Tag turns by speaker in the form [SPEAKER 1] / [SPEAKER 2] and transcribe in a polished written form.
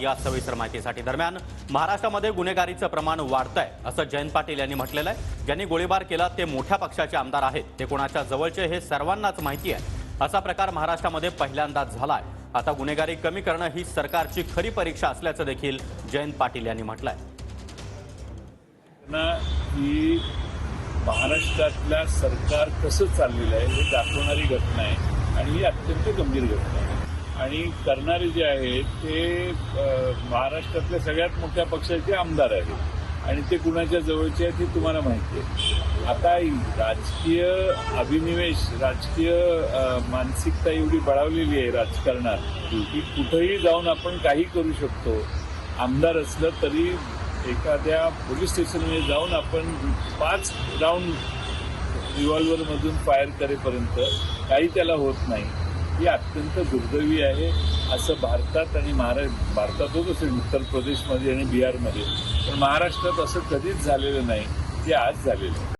[SPEAKER 1] या सविस्तर माहितीसाठी दरम्यान महाराष्ट्रामध्ये गुन्हेगारीचं प्रमाण वाढतंय असं जयंत पाटील यांनी म्हटलेलं आहे। ज्यांनी गोळीबार केला ते मोठ्या पक्षाचे आमदार आहेत, ते कोणाच्या जवळचे हे सर्वांनाच माहिती आहे। असा प्रकार महाराष्ट्रामध्ये पहिल्यांदाच झालाय। आता गुन्हेगारी कमी करणं ही सरकारची खरी परीक्षा असल्याचं देखील जयंत पाटील यांनी म्हटलंय।
[SPEAKER 2] ही महाराष्ट्रातल्या सरकार कसं चाललेलं आहे हे दाखवणारी घटना आहे आणि ही अत्यंत गंभीर घटना आहे। आणि करणारे जे आहेत ते महाराष्ट्रातल्या सगळ्यात मोठ्या पक्षाचे आमदार आहेत आणि ते कुणाच्या जवळचे आहेत हे तुम्हाला माहिती आहे। आता राजकीय अभिनिवेश, राजकीय मानसिकता एवढी बळावलेली आहे राजकारणात की कुठेही जाऊन आपण काही करू शकतो। आमदार असलं तरी एखाद्या पोलीस स्टेशनमध्ये जाऊन आपण 5 राऊंड रिव्हॉल्व्हरमधून फायर करेपर्यंत काही त्याला होत नाही। ही अत्यंत दुर्दैवी आहे असं भारतात आणि भारतात होत असेल उत्तर प्रदेशमध्ये आणि बिहारमध्ये, पण महाराष्ट्रात असं कधीच झालेलं नाही, ते आज झालेलं आहे।